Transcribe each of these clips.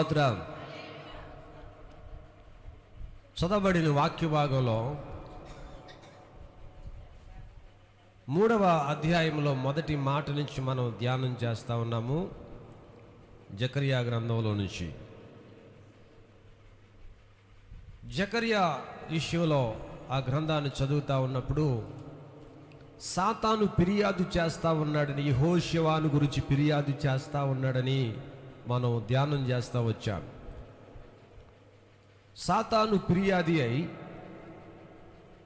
స్తోత్రం. చదవబడిన వాక్య భాగంలో 3వ అధ్యాయంలో మొదటి మాట నుంచి మనం ధ్యానం చేస్తూ ఉన్నాము. జకర్యా గ్రంథంలో నుంచి. జకర్యా ఇష్యూలో ఆ గ్రంథాన్ని చదువుతూ ఉన్నప్పుడు సాతాను ఫిర్యాదు చేస్తూ ఉన్నాడని, యెహోషువను గురించి ఫిర్యాదు చేస్తూ ఉన్నాడని మనం ధ్యానం చేస్తూ వచ్చాం. సాతాను ఫిర్యాది అయి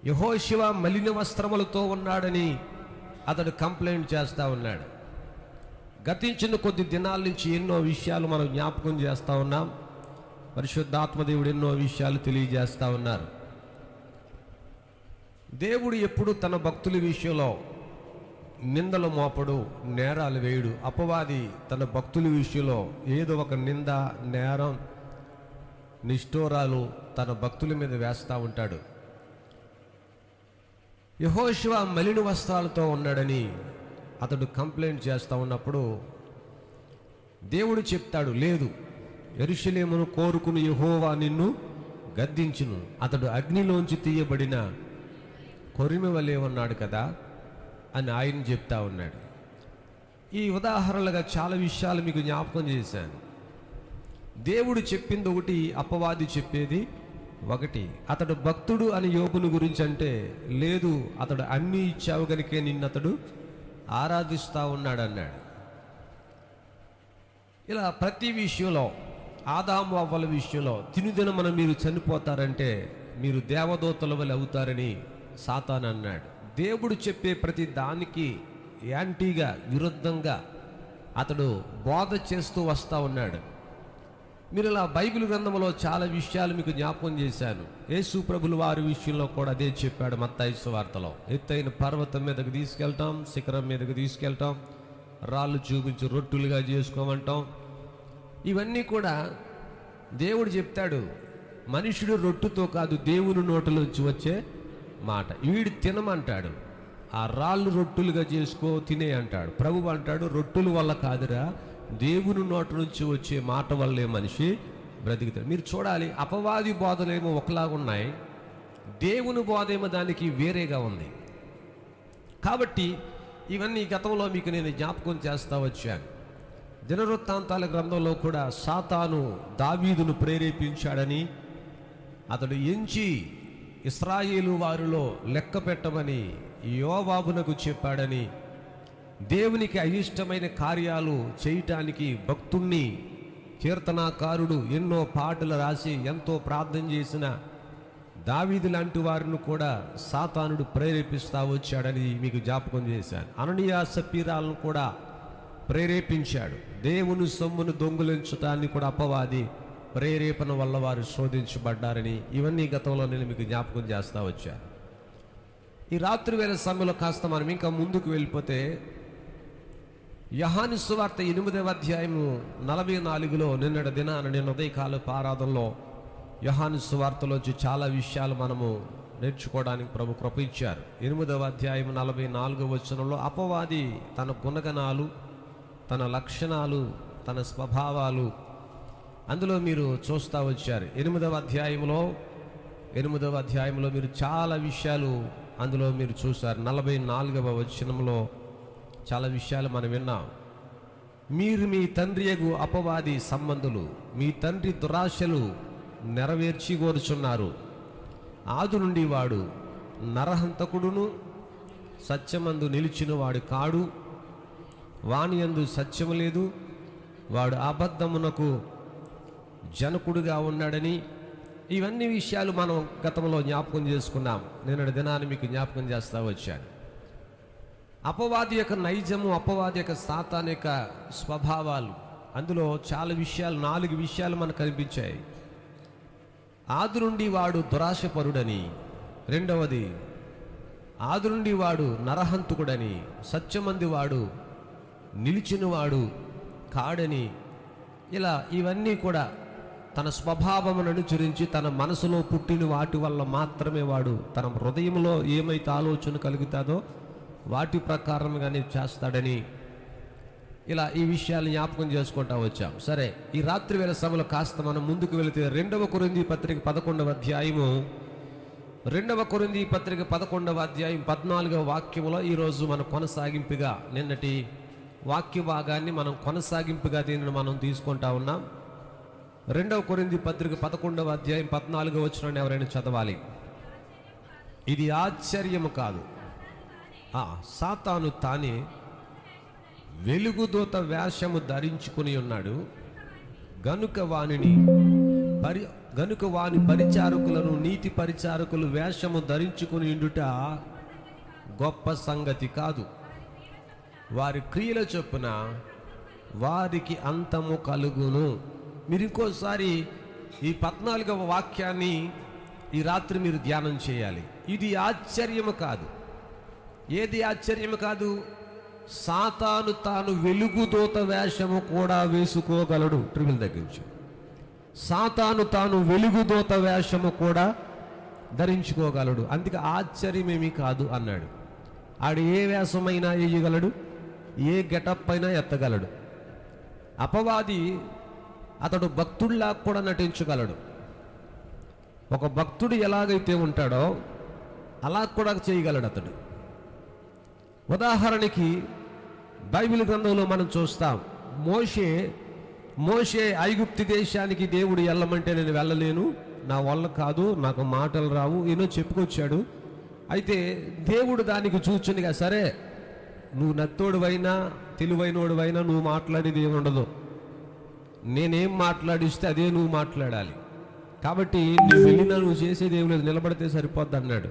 యెహోషువ మలిన వస్త్రములతో ఉన్నాడని అతడు కంప్లైంట్ చేస్తూ ఉన్నాడు. గతించిన కొద్ది దినాల నుంచి ఎన్నో విషయాలు మనం జ్ఞాపకం చేస్తూ ఉన్నాం. పరిశుద్ధాత్మదేవుడు ఎన్నో విషయాలు తెలియజేస్తూ ఉన్నారు. దేవుడు ఎప్పుడు తన భక్తుల విషయంలో నిందలు మోపడు, నేరాలు వేయుడు. అపవాది తన భక్తుల విషయంలో ఏదో ఒక నింద, నేరం, నిష్ఠూరాలు తన భక్తుల మీద వేస్తూ ఉంటాడు. యెహోషువ మలిన వస్త్రాలతో ఉన్నాడని అతడు కంప్లైంట్ చేస్తూ ఉన్నప్పుడు దేవుడు చెప్తాడు, లేదు, యెరూషలేమును కోరుకుని యెహోవా నిన్ను గద్దించును. అతడు అగ్నిలోంచి తీయబడిన కొరిమి వలె ఉన్నాడు కదా అని ఆయన చెప్తా ఉన్నాడు. ఈ ఉదాహరణలుగా చాలా విషయాలు మీకు జ్ఞాపకం చేశాను. దేవుడు చెప్పింది ఒకటి, అపవాది చెప్పేది ఒకటి. అతడు భక్తుడు అని యోబుని గురించి అంటే, లేదు, అతడు అన్నీ ఇచ్చావు గనుకే నిన్నతడు ఆరాధిస్తూ ఉన్నాడు అన్నాడు. ఇలా ప్రతి విషయంలో, ఆదాము అవ్వల విషయంలో, తినుదినమున మీరు చనిపోతారంటే మీరు దేవదూతల వలె అవుతారని సాతాను అన్నాడు. దేవుడు చెప్పే ప్రతి దానికి యాంటీగా, విరుద్ధంగా అతడు బోధ చేస్తూ వస్తూ ఉన్నాడు. మీరు ఇలా బైబిల్ గ్రంథంలో చాలా విషయాలు మీకు జ్ఞాపకం చేశాను. యేసు ప్రభులు వారి విషయంలో కూడా అదే చెప్పాడు. మత్తయి సువార్తలో ఎత్తైన పర్వతం మీదకి తీసుకెళ్తాం, శిఖరం మీదకి తీసుకెళ్తాం, రాళ్ళు చూపించి రొట్టులుగా చేసుకోమంటాం. ఇవన్నీ కూడా దేవుడు చెప్తాడు. మనుషుడు రొట్టుతో కాదు, దేవుని నోటలోంచి వచ్చే మాట. వీడు తినమంటాడు, ఆ రాళ్ళు రొట్టులుగా చేసుకో తినే అంటాడు. ప్రభువు అంటాడు, రొట్టుల వల్ల కాదురా, దేవుని నోట నుంచి వచ్చే మాట వల్లే మనిషి బ్రతుకుతాడు. మీరు చూడాలి, అపవాది బోధలేమో ఒకలాగా ఉన్నాయి, దేవుని బోధ ఏమో దానికి వేరేగా ఉంది. కాబట్టి ఇవన్నీ గతంలో మీకు నేను జ్ఞాపకం చేస్తూ వచ్చాను. దినవృత్తాంతాల గ్రంథంలో కూడా సాతాను దావీదును ప్రేరేపించాడని, అతడు ఎంచి ఇశ్రాయేలు వారిలో లెక్క పెట్టమని యోవాబునకు చెప్పాడని, దేవునికి అయిష్టమైన కార్యాలు చేయటానికి భక్తుణ్ణి, కీర్తనాకారుడు ఎన్నో పాటలు రాసి ఎంతో ప్రార్థన చేసిన దావీదు లాంటి వారిని కూడా సాతానుడు ప్రేరేపిస్తూ వచ్చాడని మీకు జ్ఞాపకం చేశాను. అననీయ సప్పీరాలను కూడా ప్రేరేపించాడు. దేవుని సొమ్మును దొంగిలించటాన్ని కూడా అపవాది ప్రేరేపణ వల్ల వారు శోధించబడ్డారని, ఇవన్నీ గతంలో నేను మీకు జ్ఞాపకం చేస్తూ వచ్చాను. ఈ రాత్రి వేళ సమయంలో కాస్త మనం ఇంకా ముందుకు వెళ్ళిపోతే, యోహాను సువార్త 8వ అధ్యాయము 44లో నిన్నటి దినాన, నిన్న ఉదయకాలపు ఆరాధనలో యోహాను సువార్తలోంచి చాలా విషయాలు మనము నేర్చుకోవడానికి ప్రభు కృప ఇచ్చారు. 8వ అధ్యాయం 44వ వచనంలో అపవాది తన గుణగణాలు, తన లక్షణాలు, తన స్వభావాలు అందులో మీరు చూస్తూ వచ్చారు. 8వ అధ్యాయంలో మీరు చాలా విషయాలు అందులో మీరు చూశారు. 44వ వచనంలో చాలా విషయాలు మనం విన్నాం. మీరు మీ తండ్రియగు అపవాది సంబంధులు, మీ తండ్రి దురాశలు నెరవేర్చి కోరుచున్నారు. ఆది నుండి వాడు నరహంతకుడును, సత్యమందు నిలిచిన వాడు కాడు, వాని యందు సత్యము లేదు, వాడు అబద్ధమునకు జనకుడుగా ఉన్నాడని, ఇవన్నీ విషయాలు మనం గతంలో జ్ఞాపకం చేసుకున్నాం. నిన్నటి దినాన్ని మీకు జ్ఞాపకం చేస్తూ వచ్చాను. అపవాది యొక్క నైజము, అపవాది యొక్క సాతాను యొక్క స్వభావాలు, అందులో చాలా విషయాలు, 4 విషయాలు మనకు కనిపించాయి. ఆది నుండి వాడు దురాశపరుడని, రెండవది ఆది నుండి వాడు నరహంతకుడని, సత్యమంది వాడు నిలిచినవాడు కాడని, ఇలా ఇవన్నీ కూడా తన స్వభావమును అనుసరించి తన మనసులో పుట్టిన వాటి వల్ల మాత్రమే వాడు తన హృదయంలో ఏమైతే ఆలోచన కలుగుతాదో వాటి ప్రకారంగానే చేస్తాడని ఇలా ఈ విషయాలు జ్ఞాపకం చేసుకుంటా వచ్చాం. సరే, ఈ రాత్రి వేళ సమయంలో కాస్త మనం ముందుకు వెళితే 2 కొరింథీ పత్రిక 11వ అధ్యాయము, 2 కొరింథీ పత్రిక 11వ అధ్యాయం 14వ వాక్యములో ఈరోజు మన కొనసాగింపుగా నిన్నటి వాక్య భాగాన్ని మనం కొనసాగింపుగా దీనిని మనం తీసుకుంటా ఉన్నాం. 2 కొరింథీ పత్రిక 11వ అధ్యాయం 14వ వచనాన్ని ఎవరైనా చదవాలి. ఇది ఆశ్చర్యము కాదు, సాతాను తానే వెలుగుదూత వేషము ధరించుకుని ఉన్నాడు గనుక వాని పరిచారకులను నీతి పరిచారకులు వేషము ధరించుకుని ఉండుట గొప్ప సంగతి కాదు. వారి క్రియల చొప్పున వారికి అంతము కలుగును. మీరు ఇంకోసారి ఈ 14వ వాక్యాన్ని ఈ రాత్రి మీరు ధ్యానం చేయాలి. ఇది ఆశ్చర్యము కాదు. ఏది ఆశ్చర్యము కాదు? సాతాను తాను వెలుగుదూత వేషము కూడా వేసుకోగలడు. ట్రిబుల్ తగ్గించు. సాతాను తాను వెలుగుదూత వేషము కూడా ధరించుకోగలడు, అందుకే ఆశ్చర్యమేమీ కాదు అన్నాడు. ఆడు ఏ వేషమైనా వేయగలడు, ఏ గెటప్ అయినా ఎత్తగలడు. అపవాది అతడు భక్తుడిలా కూడా నటించగలడు. ఒక భక్తుడు ఎలాగైతే ఉంటాడో అలా కూడా చేయగలడు అతడు. ఉదాహరణకి బైబిల్ గ్రంథంలో మనం చూస్తాం, మోషే ఐగుప్తు దేశానికి దేవుడు వెళ్ళమంటే నేను వెళ్ళలేను, నా వల్ల కాదు, నాకు మాటలు రావు, ఏనో చెప్పుకొచ్చాడు. అయితే దేవుడు దానికి చూచునిగా, సరే నువ్వు నత్తోడువైనా తెలివైనోడువైనా నువ్వు మాట్లాడేది ఏమి ఉండదు, నేనేం మాట్లాడిస్తే అదే నువ్వు మాట్లాడాలి. కాబట్టి నువ్వు వెళ్ళినా నువ్వు చేసేది ఏం లేదు, నిలబడితే సరిపోద్ది అన్నాడు.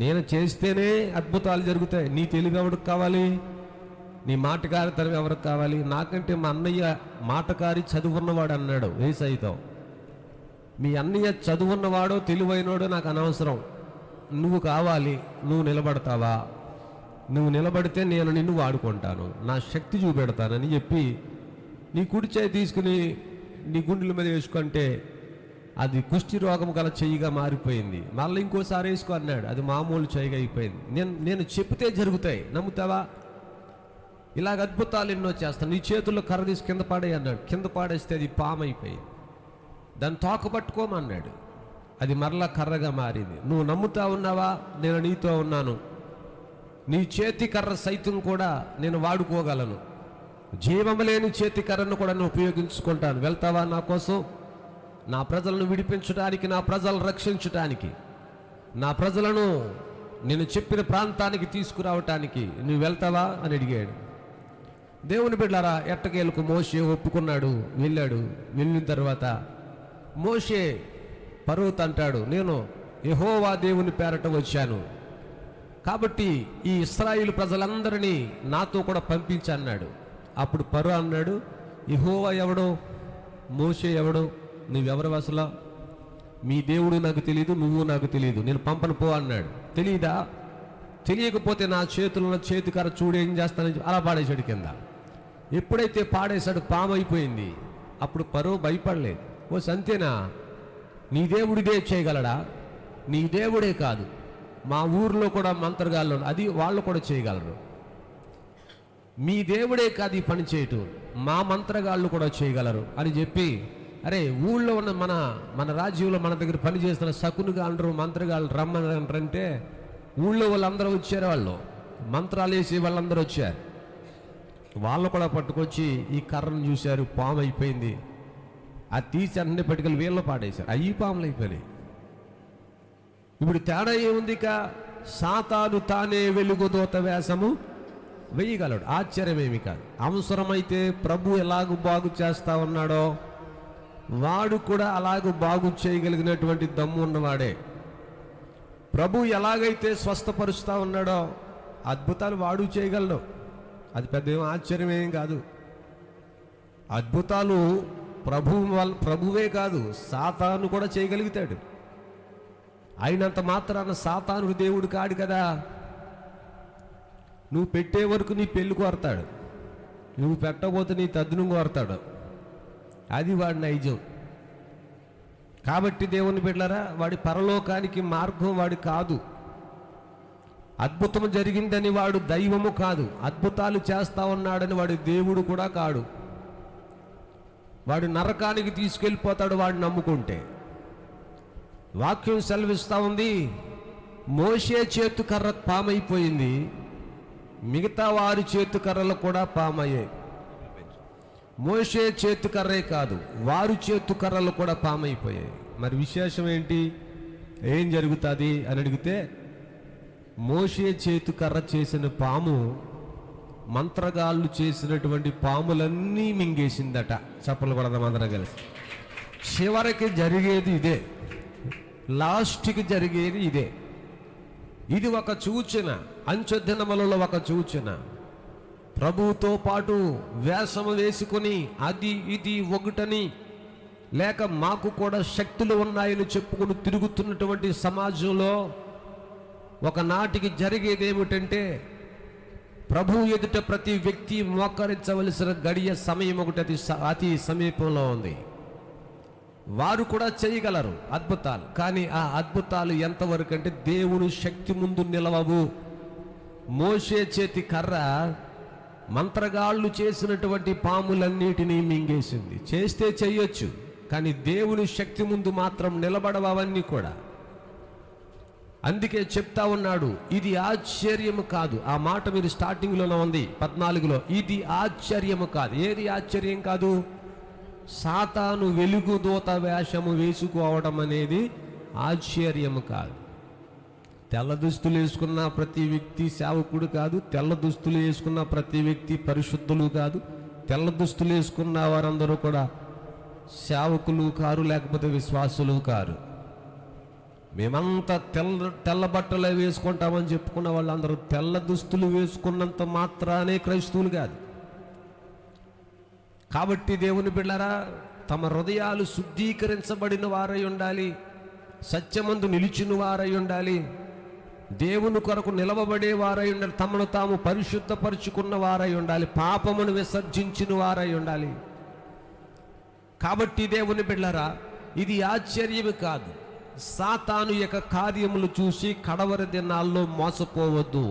నేను చేస్తేనే అద్భుతాలు జరుగుతాయి. నీ తెలివి ఎవరికి కావాలి? నీ మాటకారితనం ఎవరికి కావాలి? నాకంటే మా అన్నయ్య మాటకారి చదువున్నవాడు అన్నాడు యేసయ్యతో. మీ అన్నయ్య చదువున్నవాడో తెలివైనవాడో నాకు అనవసరం, నువ్వు కావాలి. నువ్వు నిలబడతావా? నువ్వు నిలబడితే నేను నిన్ను వాడుకుంటాను, నా శక్తి చూపెడతానని చెప్పి నీ కుడి చేయి తీసుకుని నీ గుండెల మీద వేసుకుంటే అది కుష్టి రోగం గల చెయ్యిగా మారిపోయింది. మళ్ళీ ఇంకోసారి వేసుకో అన్నాడు, అది మామూలు చెయ్యిగా అయిపోయింది. నేను చెప్తే జరుగుతాయి, నమ్ముతావా? ఇలాగ అద్భుతాలు ఎన్నో చేస్తాను. నీ చేతుల్లో కర్ర తీసి కింద పాడే అన్నాడు, కింద పాడేస్తే అది పాము అయిపోయింది. దాన్ని తోక పట్టుకోమన్నాడు, అది మరలా కర్రగా మారింది. నువ్వు నమ్ముతా ఉన్నావా? నేను నీతో ఉన్నాను. నీ చేతి కర్ర సైతం కూడా నేను వాడుకోగలను. జీవము లేని చేతి కర్రను కూడా నేను ఉపయోగించుకుంటాను. వెళ్తావా నా కోసం? నా ప్రజలను విడిపించడానికి, నా ప్రజలను రక్షించడానికి, నా ప్రజలను నేను చెప్పిన ప్రాంతానికి తీసుకురావటానికి నువ్వు వెళ్తావా అని అడిగాడు. దేవుని బిడ్డలారా, ఎట్టకేలకు మోషే ఒప్పుకున్నాడు, వెళ్ళాడు. వెళ్ళిన తర్వాత మోషే ఫరోతో అంటాడు, నేను యెహోవా దేవుని పేరట వచ్చాను కాబట్టి ఈ ఇశ్రాయేలు ప్రజలందరినీ నాతో కూడా పంపించన్నాడు. అప్పుడు ఫరో అన్నాడు, యెహోవా ఎవడో, మోషే ఎవడో, నువ్వెవరు అసలు? మీ దేవుడు నాకు తెలియదు, నువ్వు నాకు తెలియదు, నేను పంపను పో అన్నాడు. తెలియదా? తెలియకపోతే నా చేతుల్లో చేతికర చూడేం చేస్తానని అలా పాడేశాడు కింద. ఎప్పుడైతే పాడేశాడు పాము అయిపోయింది. అప్పుడు ఫరో భయపడలేదు. ఓ సంతేనా, నీ దేవుడిదే చేయగలడా? నీ దేవుడే కాదు, మా ఊర్లో కూడా మంత్రగాళ్ళు అది వాళ్ళు కూడా చేయగలరు. మీ దేవుడే కాదు ఈ పని చేయటం, మా మంత్రగాళ్ళు కూడా చేయగలరు అని చెప్పి, అరే ఊళ్ళో ఉన్న మన రాజ్యంలో మన దగ్గర పని చేస్తున్న శకునుగా అంటారు, మంత్రగాళ్ళు రమ్మనంటే ఊళ్ళో వాళ్ళందరూ వచ్చారు. వాళ్ళు మంత్రాలు వేసి వాళ్ళందరూ వచ్చారు. వాళ్ళు కూడా పట్టుకొచ్చి ఈ కర్రను చూశారు, పాము అయిపోయింది. అది తీసి అన్ని పట్టుకెళ్ళి వీళ్ళు పాడేశారు, అయ్యి పాములు అయిపోయినాయి. ఇప్పుడు తేడా ఏముంది? ఇక సాతాను తానే వెలుగుదూత వేషము వేయగలడు, ఆశ్చర్యమేమి కాదు. అవసరమైతే ప్రభు ఎలాగూ బాగు చేస్తా ఉన్నాడో వాడు కూడా అలాగూ బాగు చేయగలిగినటువంటి దమ్ము ఉన్నవాడే. ప్రభు ఎలాగైతే స్వస్థపరుస్తూ ఉన్నాడో అద్భుతాలు వాడు చేయగలడు. అది పెద్ద ఆశ్చర్యమేం కాదు. అద్భుతాలు ప్రభువే కాదు, సాతాను కూడా చేయగలుగుతాడు. అయినంత మాత్రాన సాతాను దేవుడు కాడు కదా. నువ్వు పెట్టే వరకు నీ పెళ్ళి కోరతాడు, నువ్వు పెట్టబోతే నీ తద్దును కోరతాడు. అది వాడి నైజం. కాబట్టి దేవుని బిడ్డలారా, వాడి పరలోకానికి మార్గం వాడి కాదు. అద్భుతం జరిగిందని వాడు దైవము కాదు, అద్భుతాలు చేస్తా ఉన్నాడని వాడు దేవుడు కూడా కాడు. వాడు నరకానికి తీసుకెళ్ళిపోతాడు వాడు నమ్ముకుంటే. వాక్యం సెలవిస్తూ ఉంది, మోషే చేతుకర్ర పామైపోయింది, మిగతా వారి చేతుకర్రలు కూడా పామయ్యాయి. మోషే చేతుకర్రే కాదు, వారు చేతుకర్రలు కూడా పామైపోయాయి. మరి విశేషం ఏంటి, ఏం జరుగుతుంది అని అడిగితే, మోషే చేతుకర్ర చేసిన పాము మంత్రగాళ్ళు చేసినటువంటి పాములన్నీ మింగేసిందట. చప్పలు కొడదాం అందరం కలిసి. చివరికి జరిగేది ఇదే, లాస్ట్కి జరిగేది ఇదే. ఇది ఒక సూచన, అంచెదినములలో ఒక సూచన. ప్రభువుతో పాటు వేషము వేసుకొని అది ఇది ఒకటని, లేక మాకు కూడా శక్తులు ఉన్నాయని చెప్పుకుని తిరుగుతున్నటువంటి సమాజంలో ఒకనాటికి జరిగేది ఏమిటంటే, ప్రభు ఎదుట ప్రతి వ్యక్తి మోకరించవలసిన గడియ సమయం ఒకటి అతి సమీపంలో ఉంది. వారు కూడా చేయగలరు అద్భుతాలు, కానీ ఆ అద్భుతాలు ఎంతవరకు అంటే దేవుని శక్తి ముందు నిలవవు. మోషే చేతి కర్ర మంత్రగాళ్ళు చేసినటువంటి పాములన్నిటినీ మింగేసింది. చేస్తే చెయ్యొచ్చు, కానీ దేవుని శక్తి ముందు మాత్రం నిలబడవు అవన్నీ కూడా. అందుకే చెప్తా ఉన్నాడు, ఇది ఆశ్చర్యము కాదు. ఆ మాట మీరు స్టార్టింగ్లోనే ఉంది 14లో, ఇది ఆశ్చర్యము కాదు. ఏది ఆశ్చర్యం కాదు? సాతాను వెలుగుదూత వేషము వేసుకోవడం అనేది ఆశ్చర్యము కాదు. తెల్ల దుస్తులు వేసుకున్న ప్రతి వ్యక్తి సేవకుడు కాదు, తెల్ల దుస్తులు వేసుకున్న ప్రతి వ్యక్తి పరిశుద్ధులు కాదు, తెల్ల దుస్తులు వేసుకున్న వారందరూ కూడా సేవకులు కారు, లేకపోతే విశ్వాసులు కారు. మేమంతా తెల్ల బట్టలే వేసుకుంటామని చెప్పుకున్న వాళ్ళందరూ తెల్ల దుస్తులు వేసుకున్నంత మాత్రానే క్రైస్తవులు కాదు. కాబట్టి దేవుని బిడ్డలారా, తమ హృదయాలు శుద్ధీకరించబడిన వారై ఉండాలి, సత్యమందు నిలిచిన వారై ఉండాలి, దేవుని కొరకు నిలవబడే వారై ఉండాలి, తమను తాము పరిశుద్ధపరుచుకున్న వారై ఉండాలి, పాపమును విసర్జించిన వారై ఉండాలి. కాబట్టి దేవుని బిడ్డలారా, ఇది ఆశ్చర్యమే కాదు. సాతాను యొక్క కార్యములు చూసి కడవరి దినాల్లో మోసపోవద్దు.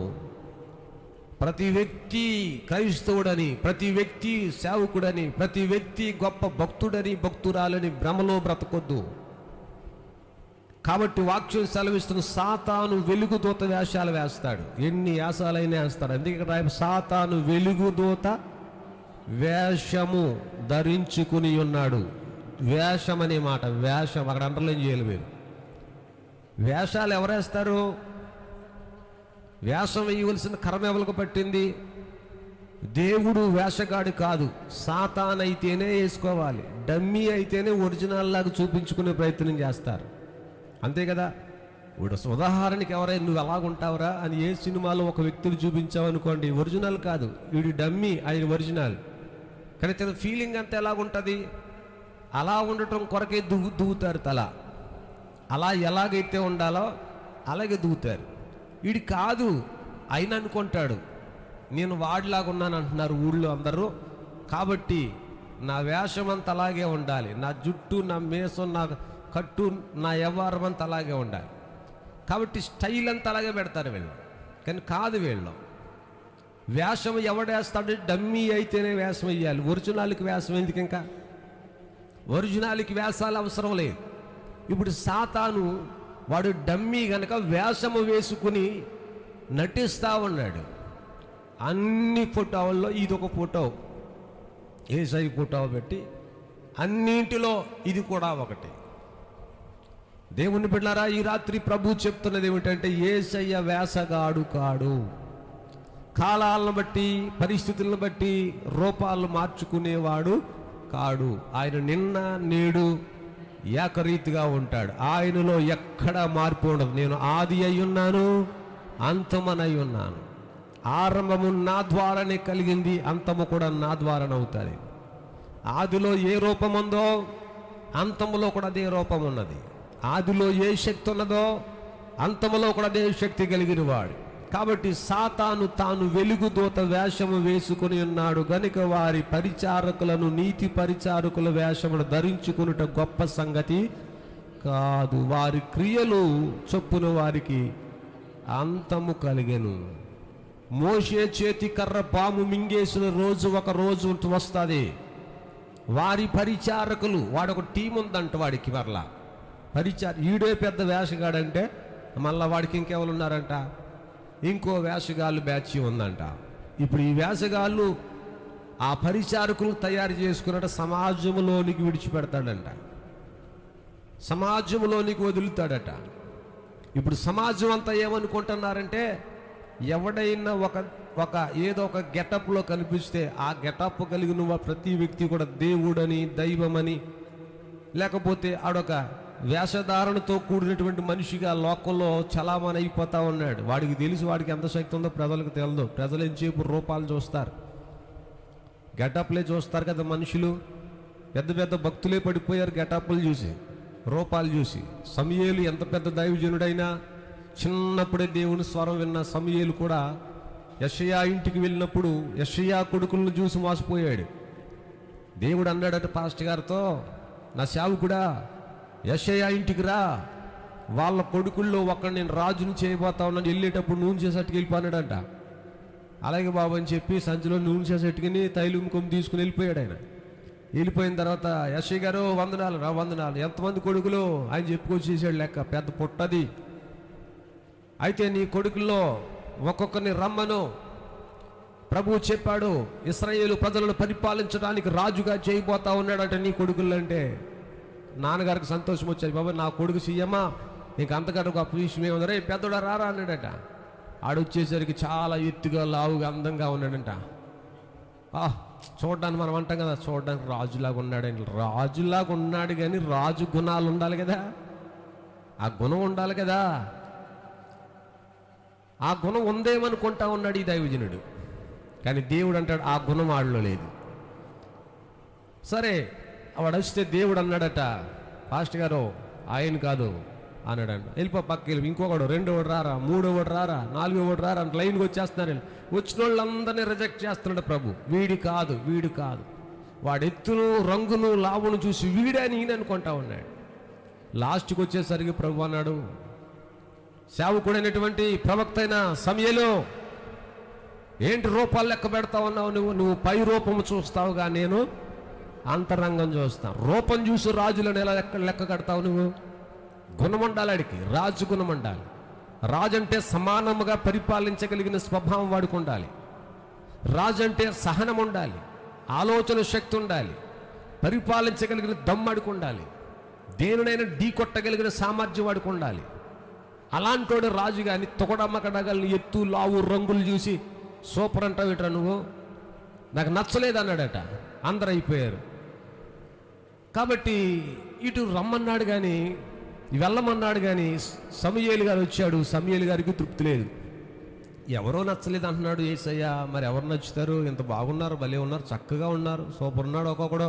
ప్రతి వ్యక్తి క్రైస్తవుడని, ప్రతి వ్యక్తి సేవకుడని, ప్రతి వ్యక్తి గొప్ప భక్తుడని భక్తురాలని భ్రమలో బ్రతకొద్దు. కాబట్టి వాక్యం సెలవిస్తున్న, సాతాను వెలుగుదూత వేషాలు వేస్తాడు, ఎన్ని వేషాలైనా వేస్తాడు. అందుకే సాతాను వెలుగుదూత వేషము ధరించుకుని ఉన్నాడు. వేషం అనే మాట, వేషం అక్కడ అండర్లైన్ చేయాలి మీరు. వేషాలు ఎవరేస్తారు? వేషం వేయవలసిన కర్మ ఎవరికి పట్టింది? దేవుడు వేషగాడు కాదు, సాతాన్ అయితేనే వేసుకోవాలి. డమ్మీ అయితేనే ఒరిజినల్ లాగా చూపించుకునే ప్రయత్నం చేస్తారు, అంతే కదా. ఇప్పుడు ఉదాహరణకి ఎవరైనా నువ్వు ఎలాగుంటావురా అని ఏ సినిమాలో ఒక వ్యక్తిని చూపించావనుకోండి, ఒరిజినల్ కాదు, వీడి డమ్మీ, ఆయన ఒరిజినల్. కానీ తన ఫీలింగ్ అంతా ఎలాగుంటుంది? అలా ఉండటం కొరకే దువ్వుతారు తల. అలా ఎలాగైతే ఉండాలో అలాగే దువ్వుతారు. వీడి కాదు అయినా అనుకుంటాడు, నేను వాడిలాగా ఉన్నాను అంటున్నారు ఊళ్ళో అందరూ, కాబట్టి నా వేషం అంతా అలాగే ఉండాలి, నా జుట్టు, నా మేసం, నా కట్టు, నా వ్యవహారం అంతా అలాగే ఉండాలి. కాబట్టి స్టైల్ అంతా అలాగే పెడతారు వీళ్ళు. కానీ కాదు, వీళ్ళు వేషం ఎవడేస్తాడు? డమ్మీ అయితేనే వేషం వేయాలి, ఒరిజినల్కి వేషం ఎందుకు? ఇంకా ఒరిజినల్కి వేషాలు అవసరం లేదు. ఇప్పుడు సాతాను వాడు డమ్మీ గనక వేషము వేసుకుని నటిస్తూ ఉన్నాడు. అన్ని ఫోటోల్లో ఇదొక ఫోటో, యేసయ్య ఫోటో పెట్టి అన్నింటిలో ఇది కూడా ఒకటి. దేవుని బిడ్డలారా, ఈ రాత్రి ప్రభు చెప్తున్నది ఏమిటంటే, యేసయ్య వేషగాడు కాడు. కాలాలను బట్టి, పరిస్థితులను బట్టి రూపాలను మార్చుకునేవాడు కాడు. ఆయన నిన్న నేడు ఏకరీతిగా ఉంటాడు. ఆయనలో ఎక్కడా మార్పు ఉండదు. నేను ఆది అయి ఉన్నాను, అంతమనై ఉన్నాను. ఆరంభము నా ద్వారానే కలిగింది, అంతము కూడా నా ద్వారానే అవుతుంది. ఆదిలో ఏ రూపం ఉందో అంతములో కూడా అదే రూపం ఉన్నది. ఆదిలో ఏ శక్తి ఉన్నదో అంతములో కూడా అదే శక్తి కలిగిన వాడు. కాబట్టి సాతాను తాను వెలుగుదూత వేషము వేసుకుని ఉన్నాడు గనుక వారి పరిచారకులను, నీతి పరిచారకుల వేషమును ధరించుకునుట గొప్ప సంగతి కాదు. వారి క్రియలు చొప్పున వారికి అంతము కలిగెను. మోషే చేతి కర్ర పాము మింగేసిన రోజు ఒక రోజు వస్తుంది. వారి పరిచారకులు, వాడొక టీం ఉందంట వాడికి, మరలా ఈడే పెద్ద వేషగాడంటే మళ్ళా వాడికి ఇంకెవరు ఉన్నారంట, ఇంకో వేషగాళ్ళు బ్యాచ్ ఉందంట. ఇప్పుడు ఈ వేషగాళ్ళు ఆ పరిచారకులు తయారు చేసుకున్నట్టు సమాజంలోనికి విడిచిపెడతాడంట, సమాజంలోనికి వదులుతాడట. ఇప్పుడు సమాజం అంతా ఏమనుకుంటున్నారంటే, ఎవడైనా ఒక ఏదో ఒక గెటప్లో కనిపిస్తే ఆ గెటప్ కలిగిన ప్రతి వ్యక్తి కూడా దేవుడని, దైవమని, లేకపోతే ఆడొక వేషధారణతో కూడినటువంటి మనిషిగా లోకంలో చలామణి అయిపోతా ఉన్నాడు. వాడికి తెలిసి వాడికి ఎంత శక్తి ఉందో ప్రజలకు తెలియదు. ప్రజలు ఎంతసేపు రూపాలు చూస్తారు, గెటప్లే చూస్తారు కదా. మనుషులు పెద్ద పెద్ద భక్తులే పడిపోయారు గెటప్లు చూసి, రూపాలు చూసి. సమూయేలు ఎంత పెద్ద దైవజనుడైనా చిన్నప్పుడే దేవుని స్వరం విన్న సమూయేలు కూడా యెషయా ఇంటికి వెళ్ళినప్పుడు యెషయా కొడుకులను చూసి మోసపోయాడు. దేవుడు అన్నాడట పాస్టర్ గారితో, నా సేవకుడా యెషయా ఇంటికి రా, వాళ్ళ కొడుకుల్లో ఒకడు నేను రాజుని చేయబోతా ఉన్నాను, వెళ్ళేటప్పుడు నూనె చేసేట్టుకు వెళ్ళిపోయాడంట. అలాగే బాబు అని చెప్పి సంచిలో నూనె చేసేట్టుకుని తైలం కొమ్ము తీసుకుని వెళ్ళిపోయాడు. ఆయన వెళ్ళిపోయిన తర్వాత యెషయా గారు వందనాలు రా, వందనాలు, ఎంతమంది కొడుకులు ఆయన చెప్పుకొచ్చేసాడు లెక్క, పెద్ద పుట్టది. అయితే నీ కొడుకుల్లో ఒక్కొక్కరిని రమ్మను, ప్రభువు చెప్పాడు ఇశ్రాయేలు ప్రజలను పరిపాలించడానికి రాజుగా చేయబోతా ఉన్నాడంటే నీ కొడుకులు. అంటే నాన్నగారికి సంతోషం వచ్చాయి, బాబా నా కొడుకు సీఎమ్మా, నీకు అంతకంటే గొప్ప విషయం ఏముంది, రే పెద్దోడా రారా అన్నాడట. ఆడొచ్చేసరికి చాలా ఎత్తుగా లావుగా అందంగా ఉన్నాడంట. చూడడానికి మనం అంటాం కదా, చూడడానికి రాజులాగా ఉన్నాడండి. రాజులాగా ఉన్నాడు కానీ రాజు గుణాలు ఉండాలి కదా, ఆ గుణం ఉండాలి కదా. ఆ గుణం ఉందేమనుకుంటా ఉన్నాడు ఈ దైవజనుడు. కానీ దేవుడు అంటాడు ఆ గుణం వాడిలో లేదు. సరే వాడు వస్తే దేవుడు అన్నాడట, పాస్టర్ గారు ఆయన కాదు అన్నాడంట. వెళ్ళిపో పక్కకి వెళ్ళి, ఇంకొకడు, రెండోవాడు రారా, మూడోవాడు రారా, నాలుగోవాడు రారా అంటే లైన్కి వచ్చేస్తున్నారు. వచ్చిన వాళ్ళందరినీ రిజెక్ట్ చేస్తున్నాడు ప్రభు. వీడి కాదు, వీడు కాదు. వాడు ఎత్తును, రంగును, లావును చూసి వీడే నేను అనుకుంటా ఉన్నాడు. లాస్ట్కి వచ్చేసరికి ప్రభు అన్నాడు, సేవకుడైనటువంటి ప్రవక్త అయిన సమూయేలు, ఏంటి రూపాలు లెక్క పెడతా ఉన్నావు నువ్వు పై రూపము చూస్తావుగా, నేను అంతరంగం చూస్తాను. రూపం చూసి రాజులను ఎలా లెక్క కడతావు నువ్వు? గుణం ఉండాలి అడికి, రాజు గుణం ఉండాలి. రాజు అంటే సమానముగా పరిపాలించగలిగిన స్వభావం వాడికి ఉండాలి. రాజు అంటే సహనం ఉండాలి, ఆలోచన శక్తి ఉండాలి, పరిపాలించగలిగిన దమ్మడికి ఉండాలి, దేనినైనా ఢీ కొట్టగలిగిన సామర్థ్యం వాడికి ఉండాలి. అలాంటోడు రాజు. కానీ తొకడమ్మకడగలని ఎత్తు, లావు, రంగులు చూసి సూపర్ అంటావు ఇట్రా నువ్వు, నాకు నచ్చలేదు అన్నాడట. అందరు అయిపోయారు. కాబట్టి ఇటు రమ్మన్నాడు కానీ వెళ్ళమన్నాడు కానీ సమూయేలు గారు వచ్చాడు. సమూయేలు గారికి తృప్తి లేదు. ఎవరో నచ్చలేదు అంటున్నాడు యేసయ్య. మరి ఎవరు నచ్చుతారు? ఇంత బాగున్నారు, భలే ఉన్నారు, చక్కగా ఉన్నారు, సూపర్ ఉన్నాడు. ఒక్కొక్కడు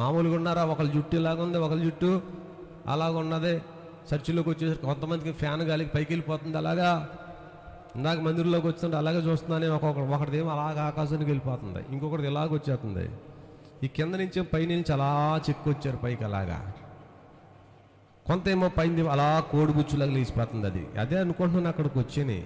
మామూలుగా ఉన్నారా, ఒకళ్ళ జుట్టు ఇలాగ ఉంది, ఒకళ్ళ జుట్టు అలాగ ఉన్నదే. చర్చిలోకి వచ్చేసరికి కొంతమందికి ఫ్యాన్ గాలికి పైకి వెళ్ళిపోతుంది, అలాగా ఇందాక మందిరంలోకి వచ్చింటే అలాగే చూస్తున్నానే. ఒకటిదేమో అలాగ ఆకాశానికి వెళ్ళిపోతుంది, ఇంకొకటి ఇలాగ వచ్చేస్తుంది. ఈ కింద నుంచి పై నుంచి అలా చెక్కొచ్చారు పైకి అలాగా. కొంత ఏమో పైన అలా కోడిగుచ్చులాగా లేచిపోతుంది. అదే అనుకుంటున్నాను అక్కడికి వచ్చేని.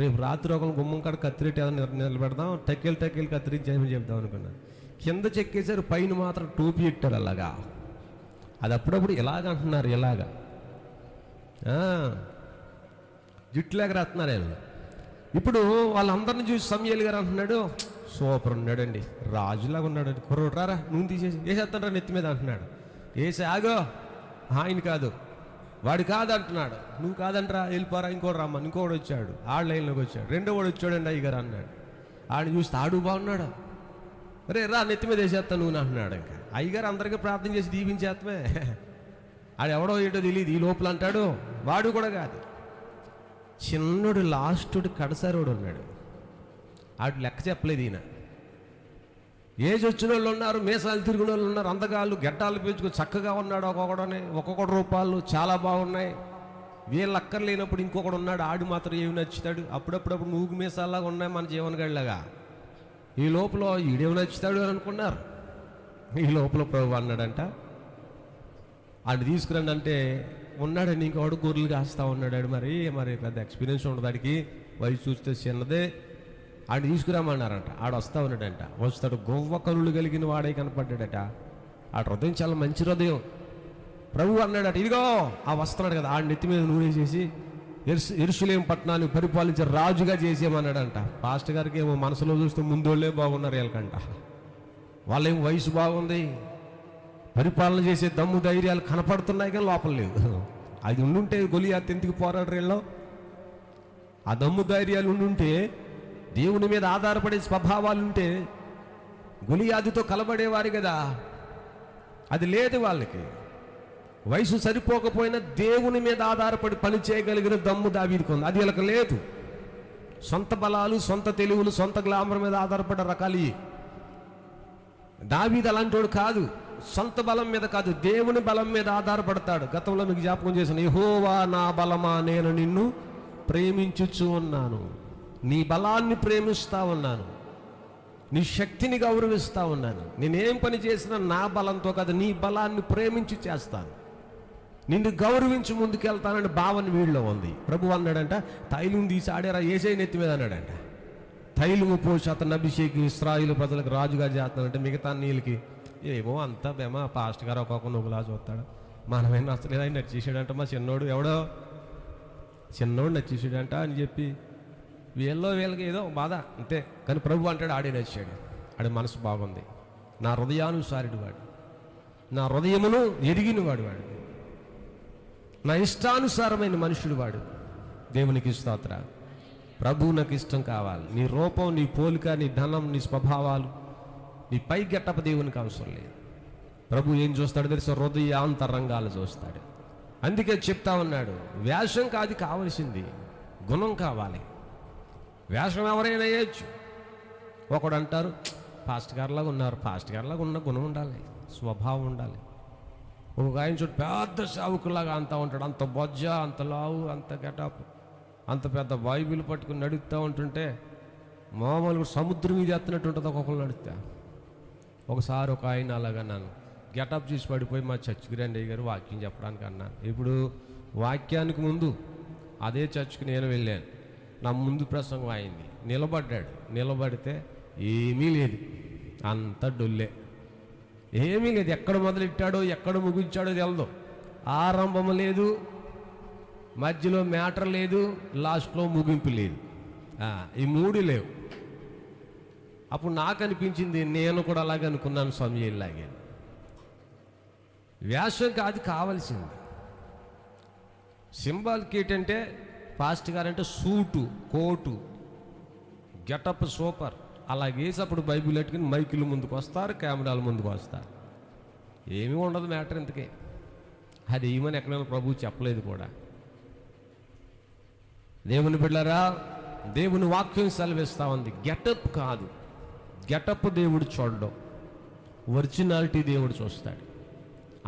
రేపు రాత్రి ఒకరిని గుమ్మం కాడ కత్తిరెట్టి ఏదైనా నిలబెడదాం, టెక్కేలు కత్తిరించేమని చెప్దాం అనుకున్నాను. కింద చెక్కేసారు, పైన మాత్రం టోపీ పెట్టారు అలాగా. అది అప్పుడప్పుడు ఇలాగ అంటున్నారు, ఇలాగా జుట్టులాగా రాస్తున్నారు వాళ్ళు. ఇప్పుడు వాళ్ళందరిని చూసి సమూయేలు గారు అంటున్నాడు, సూపర్ ఉన్నాడండి, రాజులాగా ఉన్నాడండి, కుర్రోడు రారా నూనె తీసేసి వేసేస్తాడు నెత్తి మీద అంటున్నాడు. వేసే ఆగో, ఆయన కాదు, వాడు కాదు అంటున్నాడు. నువ్వు కాదంటరా, వెళ్ళిపోరా, ఇంకోటి రమ్మని. ఇంకోటి వచ్చాడు, ఆడు లైన్లోకి వచ్చాడు. రెండో వాడు వచ్చాడండి అయ్యగారు అన్నాడు. ఆడిని చూస్తే ఆడు బాగున్నాడు, రే రా నెత్తి మీద వేసేస్తా నువ్వు అంటున్నాడు. ఇంకా అయ్యగారు అందరికీ ప్రార్థన చేసి దీవించేస్తమే. ఆడు ఎవడో ఏంటో తెలియదు, ఈ లోపల అంటాడు. వాడు కూడా కాదు, చిన్నడు లాస్టుడు కడసారోడు ఉన్నాడు. ఆడు లెక్క చెప్పలేదు ఈయన. ఏజ్ వచ్చిన వాళ్ళు ఉన్నారు, మీసాలు తిరిగిన వాళ్ళు ఉన్నారు, అందగాళ్ళు గెడ్డాలు పెంచుకుని చక్కగా ఉన్నాడు. ఒక్కొక్కటి రూపాలు చాలా బాగున్నాయి. వీళ్ళు అక్కర్లేనప్పుడు ఇంకొకడు ఉన్నాడు, ఆడు మాత్రం ఏమి నచ్చుతాడు. అప్పుడప్పుడు నూగు మీసాలాగా ఉన్నాయి మన జీవనగాళ్ళగా. ఈ లోపల ఈడేమి నచ్చుతాడు అని అనుకున్నారు. ఈ లోపల ప్రభు అన్నాడంట, ఆయన తీసుకురండి అంటే ఉన్నాడండి, ఇంకోడు గొర్రెలు కాస్తా ఉన్నాడు. మరి పెద్ద ఎక్స్పీరియన్స్ ఉండదు ఆడికి, వయసు చూస్తే చిన్నదే. ఆడు తీసుకురామన్నారంట. ఆడు వస్తా ఉన్నాడంట. వస్తాడు, గొవ్వ కనులు కలిగిన వాడే కనపడ్డాడట. ఆ హృదయం చాలా మంచి హృదయం. ప్రభు అన్నాడట, ఇదిగో ఆ వస్తున్నాడు కదా, ఆడి నెత్తి మీద నూనె చేసి యెరూషలేము పట్టణాన్ని పరిపాలించే రాజుగా చేసేయమన్నాడంట. పాస్టర్ గారికి ఏమో మనసులో చూస్తే ముందోళ్ళే బాగున్నారు వీళ్ళకంట. వాళ్ళేమో వయసు బాగుంది, పరిపాలన చేసే దమ్ము ధైర్యాలు కనపడుతున్నాయి కానీ లోపల లేవు. అది ఉండుంటే గొలియాత్ ఎందుకు పోరాడు వీళ్ళు? ఆ దమ్ము ధైర్యాలు ఉండుంటే, దేవుని మీద ఆధారపడే స్వభావాలు ఉంటే గొలియాతుతో కలబడేవారు కదా. అది లేదు వాళ్ళకి. వయసు సరిపోకపోయినా దేవుని మీద ఆధారపడి పని చేయగలిగిన దమ్ము దావీదుకు ఉంది. అది వీళ్ళకి లేదు. సొంత బలాలు, సొంత తెలివులు, సొంత గ్లామర్ మీద ఆధారపడే రకాలు. దావీదు అలాంటోడు కాదు. సొంత బలం మీద కాదు, దేవుని బలం మీద ఆధారపడతాడు. గతంలో మీకు జ్ఞాపకం చేశాను, యెహోవా నా బలమా, నేను నిన్ను ప్రేమించుచు ఉన్నాను. నీ బలాన్ని ప్రేమిస్తా ఉన్నాను, నీ శక్తిని గౌరవిస్తా ఉన్నాను. నేనేం పని చేసినా నా బలంతో కాదు, నీ బలాన్ని ప్రేమించి చేస్తాను, నిన్ను గౌరవించి ముందుకెళ్తానని భావన వీళ్ళలో ఉంది. ప్రభు అన్నాడంట, తైలం తీసి ఆడారా ఏసై నెత్తి మీద అన్నాడంట. తైలము పోసి అతను అభిషేకి ఇశ్రాయేలు ప్రజలకు రాజుగా చేస్తానంటే మిగతా నీళ్ళకి ఏమో అంతా బేమా. పాస్ట్ గారు ఒక్కొక్క నువ్వులా చూస్తాడు, మనమేం నచ్చలేదు, ఆయన నచ్చేసాడంట. మా చిన్నోడు ఎవడో చిన్నోడు నచ్చేసాడంట అని చెప్పి వీళ్ళకి ఏదో బాధ అంతే. కానీ ప్రభు అంటాడు, ఆడే నచ్చాడు, ఆడి మనసు బాగుంది, నా హృదయానుసారుడు వాడు, నా హృదయమును ఎరిగినవాడు వాడు, నా ఇష్టానుసారమైన మనుషుడు వాడు. దేవునికి స్తోత్ర. ప్రభు నాకు ఇష్టం కావాలి. నీ రూపం, నీ పోలిక, నీ ధనం, నీ స్వభావాలు, నీ పై గెట్టప దేవునికి అవసరం లేదు. ప్రభు ఏం చూస్తాడు తెలుసా? హృదయాంతరంగాలు చూస్తాడు. అందుకే చెప్తా ఉన్నాడు, వేషం కాదు కావలసింది, గుణం కావాలి. వేషం ఎవరైనా వేయచ్చు. ఒకడు అంటారు పాస్టర్ గారిలాగా ఉన్నారు, పాస్టర్ గారిలాగా ఉన్న గుణం ఉండాలి, స్వభావం ఉండాలి. ఒక ఆయన చూడు పెద్ద సావుకులాగా అంతా ఉంటాడు, అంత బొజ్జ, అంత లావు, అంత గెటప్, అంత పెద్ద బైబిల్ పట్టుకుని నడుస్తూ ఉంటుంటే మామూలుగా సముద్రం మీద ఎత్తినట్టు ఉంటుంది ఒక్కొక్కరు నడుస్తా. ఒకసారి ఒక ఆయన అలాగా నన్ను గెటప్ చూసి పడిపోయి మా చర్చికి రండి అయ్య గారు వాక్యం చెప్పడానికి అన్నాను. ఇప్పుడు వాక్యానికి ముందు అదే చర్చికి నేను వెళ్ళాను. నా ముందు ప్రసంగం అయింది. నిలబడ్డాడు. నిలబడితే ఏమీ లేదు, అంత డొల్లే, ఏమీ లేదు. ఎక్కడ మొదలెట్టాడో ఎక్కడ ముగించాడో తెలదు. ఆరంభం లేదు, మధ్యలో మ్యాటర్ లేదు, లాస్ట్లో ముగింపు లేదు. ఈ మూడు లేవు. అప్పుడు నాకు అనిపించింది, నేను కూడా అలాగే అనుకున్నాను, సమయంలాగే. వేషం కాదు కావాల్సింది. సింబాల్కి ఏంటంటే పాస్ట్ గారంటే సూటు, కోటు, గెటప్ సూపర్ అలాగేసి అప్పుడు బైబిల్ పెట్టుకుని మైకులు ముందుకు వస్తారు, కెమెరాల ముందుకు వస్తారు. ఏమీ ఉండదు మ్యాటర్ ఇంతకే. అది ఏమని ఎక్కడైనా ప్రభువు చెప్పలేదు కూడా. దేవుని బిడ్డలారా, దేవుని వాక్యం సెలవిస్తూ ఉంది, గెటప్ కాదు. గెటప్ దేవుడు చూడడం, ఒరిజినాలిటీ దేవుడు చూస్తాడు.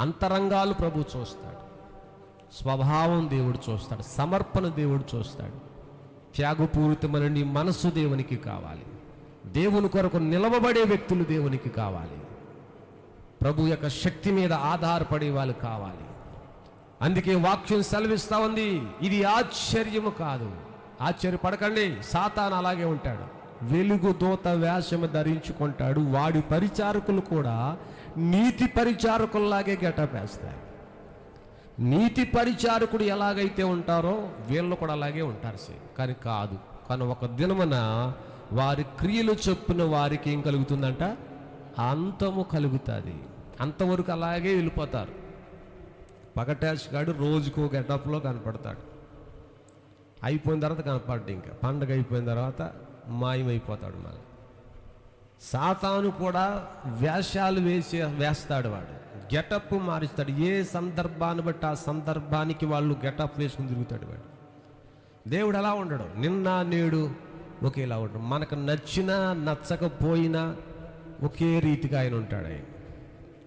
అంతరంగాలు ప్రభు చూస్తాడు, స్వభావం దేవుడు చూస్తాడు, సమర్పణ దేవుడు చూస్తాడు. త్యాగపూరితమైన నీ మనస్సు దేవునికి కావాలి. దేవుని కొరకు నిలవబడే వ్యక్తులు దేవునికి కావాలి. ప్రభు యొక్క శక్తి మీద ఆధారపడే వాళ్ళు కావాలి. అందుకే వాక్యం సెలవిస్తూ ఉంది, ఇది ఆశ్చర్యము కాదు. ఆశ్చర్యపడకండి, సాతాను అలాగే ఉంటాడు. వెలుగు దూత వేషము ధరించుకుంటాడు. వాడి పరిచారకులు కూడా నీతి పరిచారకుల్లాగే గెటప్ వేస్తారు. నీతి పరిచారకుడు ఎలాగైతే ఉంటారో వీళ్ళు కూడా అలాగే ఉంటారు. కానీ కాదు. కానీ ఒక దినమున వారి క్రియలు చొప్పున వారికి ఏం కలుగుతుందంట? అంతము కలుగుతుంది. అంతవరకు అలాగే వెళ్ళిపోతారు. పగటాష్ గాడు రోజుకో గెటప్లో కనపడతాడు. అయిపోయిన తర్వాత కనపడ్డు. ఇంకా పండగ అయిపోయిన తర్వాత మాయమైపోతాడు. మళ్ళీ సాతాను కూడా వేషాలు వేస్తాడు. వాడు గెటప్ మారుస్తాడు. ఏ సందర్భాన్ని బట్టి ఆ సందర్భానికి వాళ్ళు గెటప్ వేసుకుని తిరుగుతాడు. వాడు దేవుడు అలా ఉండడు. నిన్న నేడు ఒకేలా ఉంటాడు. మనకు నచ్చినా నచ్చకపోయినా ఒకే రీతిగా ఆయన ఉంటాడు. ఆయన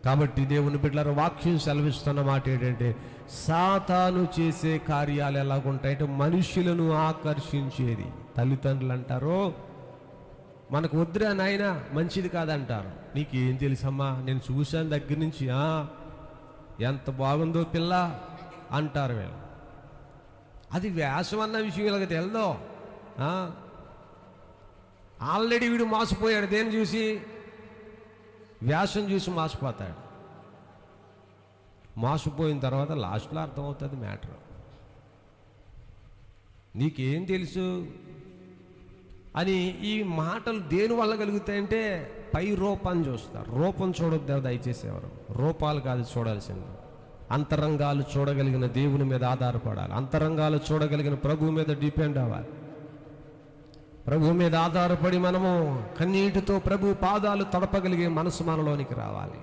కాబట్టి దేవుని బిడ్డలారా, వాక్యం సెలవిస్తున్న మాట ఏంటంటే, సాతాను చేసే కార్యాలు ఎలాగుంటాయంటే మనుషులను ఆకర్షించేది. తల్లిదండ్రులు అంటారు, మనకు వద్దురా నాయన, మంచిది కాదంటారు. నీకేం తెలుసమ్మా, నేను చూశాను దగ్గర నుంచి, ఎంత బాగుందో పిల్ల అంటారు వీళ్ళు. అది వేషం అన్న విషయం వీళ్ళకి తెలదో. ఆల్రెడీ వీడు మోసపోయాడు. దేన్ని చూసి? వేషం చూసి మోసపోతాడు. మోసపోయిన తర్వాత లాస్ట్లో అర్థమవుతుంది మ్యాటర్. నీకేం తెలుసు అని ఈ మాటలు దేని వల్ల కలుగుతాయంటే పై రూపాన్ని చూస్తారు. రూపం చూడొద్దు దయచేసి ఎవరు. రూపాలు కాదు చూడాల్సింది, అంతరంగాలు చూడగలిగిన దేవుని మీద ఆధారపడాలి. అంతరంగాలు చూడగలిగిన ప్రభు మీద డిపెండ్ అవ్వాలి. ప్రభు మీద ఆధారపడి మనము కన్నీటితో ప్రభు పాదాలు తడపగలిగే మనసు మనలోనికి రావాలి.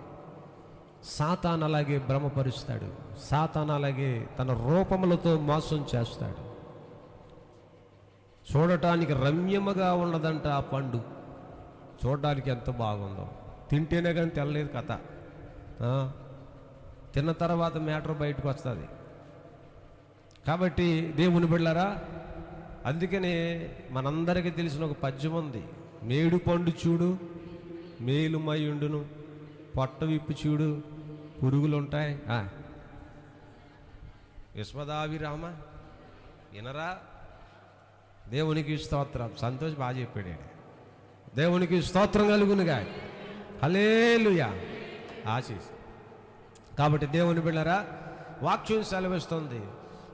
సాతాను అలాగే భ్రమపరుస్తాడు. సాతాను అలాగే తన రూపములతో మోసం చేస్తాడు. చూడటానికి రమ్యముగా ఉన్నదంట ఆ పండు. చూడడానికి ఎంత బాగుందో, తింటేనే కానీ తెల్లలేదు కథ. తిన్న తర్వాత మ్యాటర్ బయటకు వస్తుంది. కాబట్టి దేవుని బిడ్డలారా, అందుకనే మనందరికీ తెలిసిన ఒక పద్యం ఉంది. మేడు పండు చూడు మేలుమయుండును, పొట్ట విప్పు చూడు పురుగులుంటాయి. విశ్వదాభిరామ వినరా? దేవునికి స్తోత్రం. సంతోష్ బాగా చెప్పాడు. దేవునికి స్తోత్రం కలుగునుగా. హల్లెలూయా. ఆశీస్. కాబట్టి దేవుని బిడ్డలారా, వాక్యం సెలవిస్తుంది,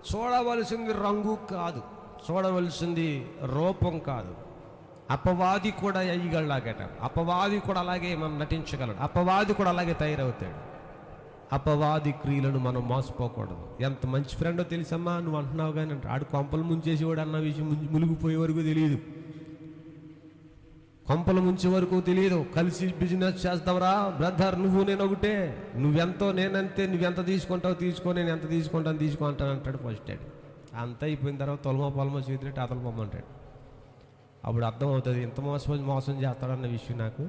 చూడవలసింది రంగు కాదు, చూడవలసింది రూపం కాదు. అపవాది కూడా అయ్యగలలాగట. అపవాది కూడా అలాగే మనం నటించగలడు. అపవాది కూడా అలాగే తయారవుతాడు. అపవాది క్రియలను మనం మోసపోకూడదు. ఎంత మంచి ఫ్రెండో తెలుసమ్మా నువ్వు అంటున్నావు కానీ అంటే ఆడు కొంపలు ముంచేసేవాడు అన్న విషయం మునిగిపోయే వరకు తెలియదు. కొంపలు ముంచే వరకు తెలియదు. కలిసి బిజినెస్ చేస్తావురా బ్రదర్, నువ్వు నేను ఒకటే, నువ్వెంతో నేనంతే, నువ్వెంత తీసుకుంటావు తీసుకో, నేను ఎంత తీసుకుంటాను తీసుకుంటాను అంటాడు. ఫస్ట్ డాడీ అంతా అయిపోయిన తర్వాత తొలమ పొలమ చేతిరెట్టి అతలు పొమ్మంటాడు. అప్పుడు అర్థమవుతుంది ఇంత మోసం చేస్తాడన్న విషయం నాకు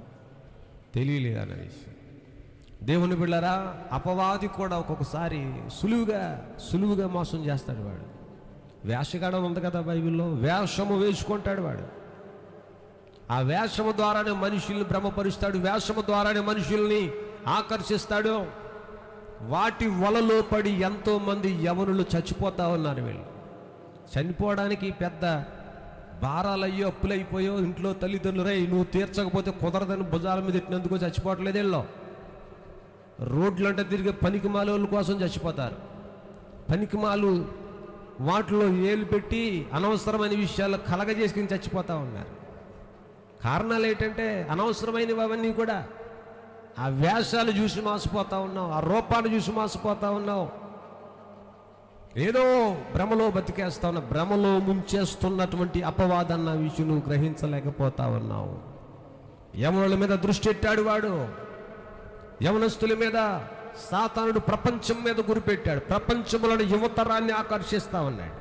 తెలియలేదు అన్న విషయం. దేవుని బిడ్డలారా, అపవాది కూడా ఒక్కొక్కసారి సులువుగా మోసం చేస్తాడు. వాడు వేషగాడం ఉంది కదా బైబిల్లో, వేషము వేసుకుంటాడు వాడు. ఆ వేషము ద్వారానే మనుషుల్ని భ్రమపరుస్తాడు. వేషము ద్వారానే మనుషుల్ని ఆకర్షిస్తాడు. వాటి వలలో పడి ఎంతోమంది యవనులు చచ్చిపోతా ఉన్నారు. వీళ్ళు చనిపోవడానికి పెద్ద భారాలయ్యో అప్పులైపోయో ఇంట్లో తల్లిదండ్రులు రై నువ్వు తీర్చకపోతే కుదరదని భుజాల మీద ఎట్టినందుకో చచ్చిపోవట్లేదు. వీళ్ళు రోడ్లంటే తిరిగే పనికిమాల వాళ్ళ కోసం చచ్చిపోతారు. పనికిమాలు వాటిలో ఏలు పెట్టి అనవసరమైన విషయాలు కలగజేసుకుని చచ్చిపోతూ ఉన్నారు. కారణాలు ఏంటంటే అనవసరమైనవి అవన్నీ కూడా. ఆ వేషాలు చూసి మోసపోతూ ఉన్నావు, ఆ రూపాన్ని చూసి మోసపోతూ ఉన్నావు. ఏదో భ్రమలో బతికేస్తా ఉన్నావు. భ్రమలో ముంచేస్తున్నటువంటి అపవాదన్న విషయం నువ్వు గ్రహించలేకపోతా ఉన్నావు. యవనుల మీద దృష్టి పెట్టాడు వాడు. యవనస్తుల మీద సాతానుడు ప్రపంచం మీద గురిపెట్టాడు. ప్రపంచంలోని యువతరాన్ని ఆకర్షిస్తూ ఉన్నాడు.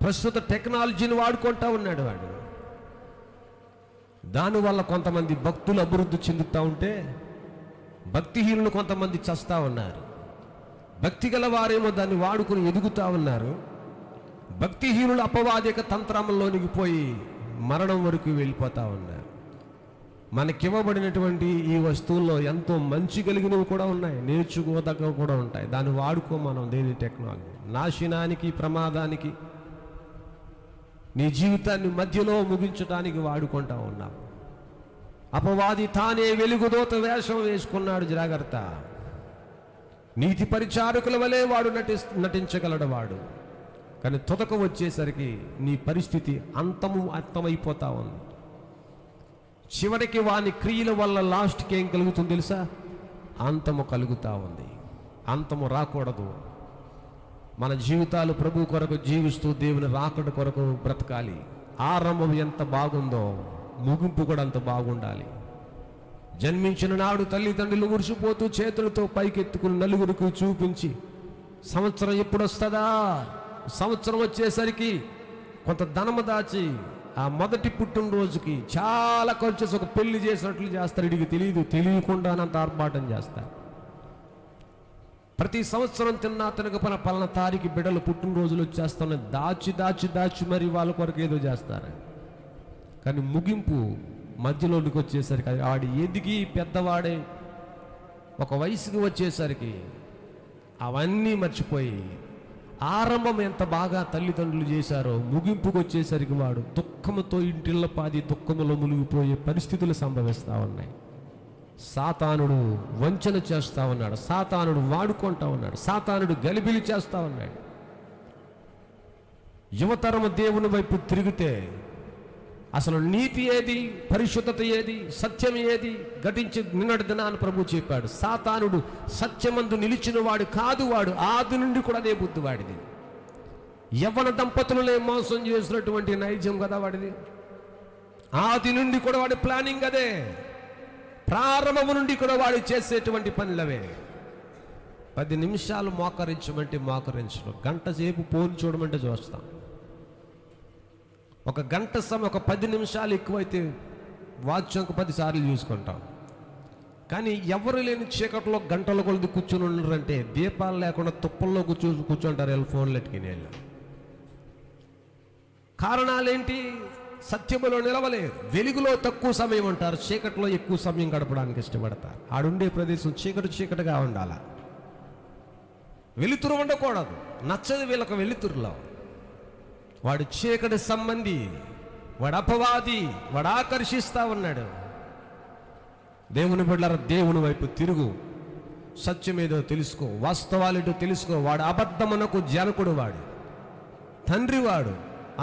ప్రస్తుత టెక్నాలజీని వాడుకుంటూ ఉన్నాడు వాడు. దానివల్ల కొంతమంది భక్తులు అభివృద్ధి చెందుతూ ఉంటే భక్తిహీనులు కొంతమంది చస్తూ ఉన్నారు. భక్తి గల వారేమో దాన్ని వాడుకుని ఎదుగుతూ ఉన్నారు. భక్తిహీనులు అపవాదిక తంత్రంలోనికి పోయి మరణం వరకు వెళ్ళిపోతూ ఉన్నారు. మనకివ్వబడినటువంటి ఈ వస్తువుల్లో ఎంతో మంచి కలిగినవి కూడా ఉన్నాయి, నేర్చుకోదగ్గవి కూడా ఉంటాయి. దాన్ని వాడుకో మనం. దేని టెక్నాలజీ నాశనానికి, ప్రమాదానికి, నీ జీవితాన్ని మధ్యలో ముగించడానికి వాడుకుంటా ఉన్నాం. అపవాది తానే వెలుగుదోత వేషం వేసుకున్నాడు. జాగ్రత్త. నీతి పరిచారకుల వలె వాడు నటించగలడు వాడు. కానీ తుదక వచ్చేసరికి నీ పరిస్థితి అంతమైపోతా ఉంది. చివరికి వాని క్రియల వల్ల లాస్ట్కి ఏం కలుగుతుంది తెలుసా? అంతము కలుగుతూ ఉంది. అంతము రాకూడదు. మన జీవితాలు ప్రభు కొరకు జీవిస్తూ దేవుని రాకడ కొరకు బ్రతకాలి. ఆరంభం ఎంత బాగుందో ముగింపు కూడా అంత బాగుండాలి. జన్మించిన నాడు తల్లిదండ్రులు మురిసిపోతూ చేతులతో పైకెత్తుకుని నలుగురికి చూపించి సంవత్సరం ఎప్పుడు వస్తుందా, సంవత్సరం వచ్చేసరికి కొంత ధనము దాచి ఆ మొదటి పుట్టినరోజుకి చాలా ఖర్చు ఒక పెళ్లి చేసినట్లు చేస్తారు. ఇడికి తెలియకుండానంత ఆర్భాటం చేస్తారు. ప్రతి సంవత్సరం తిన్నా తనకు పలానా తారీఖు బిడ్డలు పుట్టినరోజులు వచ్చేస్తామని దాచి మరి వాళ్ళ కొరకు ఏదో చేస్తారు. కానీ ముగింపు మధ్యలోనికి వచ్చేసరికి ఆడి ఎదిగి పెద్దవాడే ఒక వయసుకి వచ్చేసరికి అవన్నీ మర్చిపోయి ఆరంభం ఎంత బాగా తల్లిదండ్రులు చేశారో ముగింపుకు వచ్చేసరికి వాడు దుఃఖముతో ఇంటిళ్ళ పాది దుఃఖములో మునిగిపోయే పరిస్థితులు సంభవిస్తూ ఉన్నాయి. సాతానుడు వంచన చేస్తూ ఉన్నాడు, సాతానుడు వాడుకుంటా ఉన్నాడు, సాతానుడు గలిబిలి చేస్తూ ఉన్నాడు. యువతరము దేవుని వైపు తిరిగితే అసలు నీతి ఏది, పరిశుద్ధత ఏది, సత్యం ఏది ఘటించి నిన్నటి దినాన్ని ప్రభు చెప్పాడు. సాతానుడు సత్యమందు నిలిచిన వాడు కాదు, వాడు ఆది నుండి కూడా అదే బుద్ధి వాడిది. యవ్వన దంపతులనే మోసం చేసినటువంటి నైజం కదా వాడిది. ఆది నుండి కూడా వాడి ప్లానింగ్ అదే, ప్రారంభము నుండి కూడా వాడు చేసేటువంటి పనులవే. 10 నిమిషాలు మోకరించమంటే మోకరించడం, గంట సేపు ఫోన్ చూడమంటే చూస్తాం. ఒక గంట సమయం, ఒక 10 నిమిషాలు ఎక్కువైతే వాచ్ ఒక 10 సార్లు చూసుకుంటాం. కానీ ఎవరు లేని చీకట్లో గంటల కొలది కూర్చొని ఉన్నారంటే దీపాలు లేకుండా తుప్పల్లో కూర్చుంటారు వీళ్ళు ఫోన్లు ఎట్టుకుని. కారణాలేంటి? సత్యములో నిలవలేరు, వెలుగులో తక్కువ సమయం ఉంటారు, చీకట్లో ఎక్కువ సమయం గడపడానికి ఇష్టపడతారు. ఆడుండే ప్రదేశం చీకటిగా ఉండాలి, వెలుతురు ఉండకూడదు. నచ్చదు వీళ్ళకి వెలుతురులో. వాడు చీకటి సంబంధి, వాడు అపవాది, వాడు ఆకర్షిస్తూ ఉన్నాడు. దేవుని బిడ్డలారా, దేవుని వైపు తిరుగు, సత్యమేదో తెలుసుకో, వాస్తవాలేదో తెలుసుకో. వాడు అబద్ధమునకు జనకుడు, వాడు తండ్రి, వాడు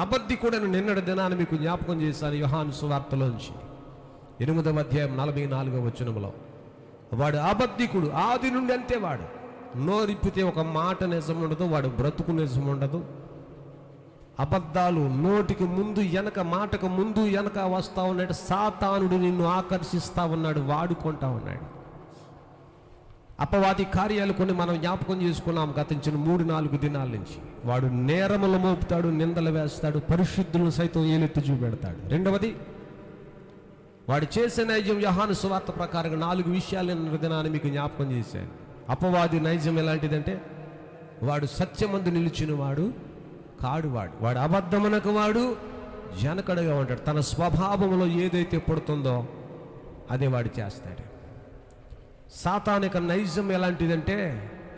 అబద్ధికుడని నిన్నటి దినాన్ని మీకు జ్ఞాపకం చేశాను. యోహాను సువార్తలోంచి 8వ అధ్యాయం 44వ వచనంలో. వాడు అబద్ధికుడు, ఆది నుండి అంతే. వాడు నోరిప్పితే ఒక మాట నిజం ఉండదు, వాడు బ్రతుకు నిజం ఉండదు. అబద్ధాలు నోటికి ముందు వెనక, మాటకు ముందు వెనక వస్తూ ఉన్నాడు. సాతానుడు నిన్ను ఆకర్షిస్తూ ఉన్నాడు, వాడుకుంటా ఉన్నాడు. అపవాది కార్యాలు కొన్ని మనం జ్ఞాపకం చేసుకున్నాం గతించిన 3-4 దినాల నుంచి. వాడు నేరములు మోపుతాడు, నిందలు వేస్తాడు, పరిశుద్ధులను సైతం ఏలెత్తి చూపెడతాడు. రెండవది, వాడు చేసే నైజం యోహాను సువార్త ప్రకారంగా 4 విషయాలు దినాన్ని మీకు జ్ఞాపకం చేశాను. అపవాది నైజం ఎలాంటిదంటే వాడు సత్యమందు నిలిచిన వాడు కాడు, వాడు అబద్ధమునకు వాడు జనకడగా ఉంటాడు. తన స్వభావంలో ఏదైతే పుడుతుందో అదే వాడు చేస్తాడు. సాతానిక నైజం ఎలాంటిదంటే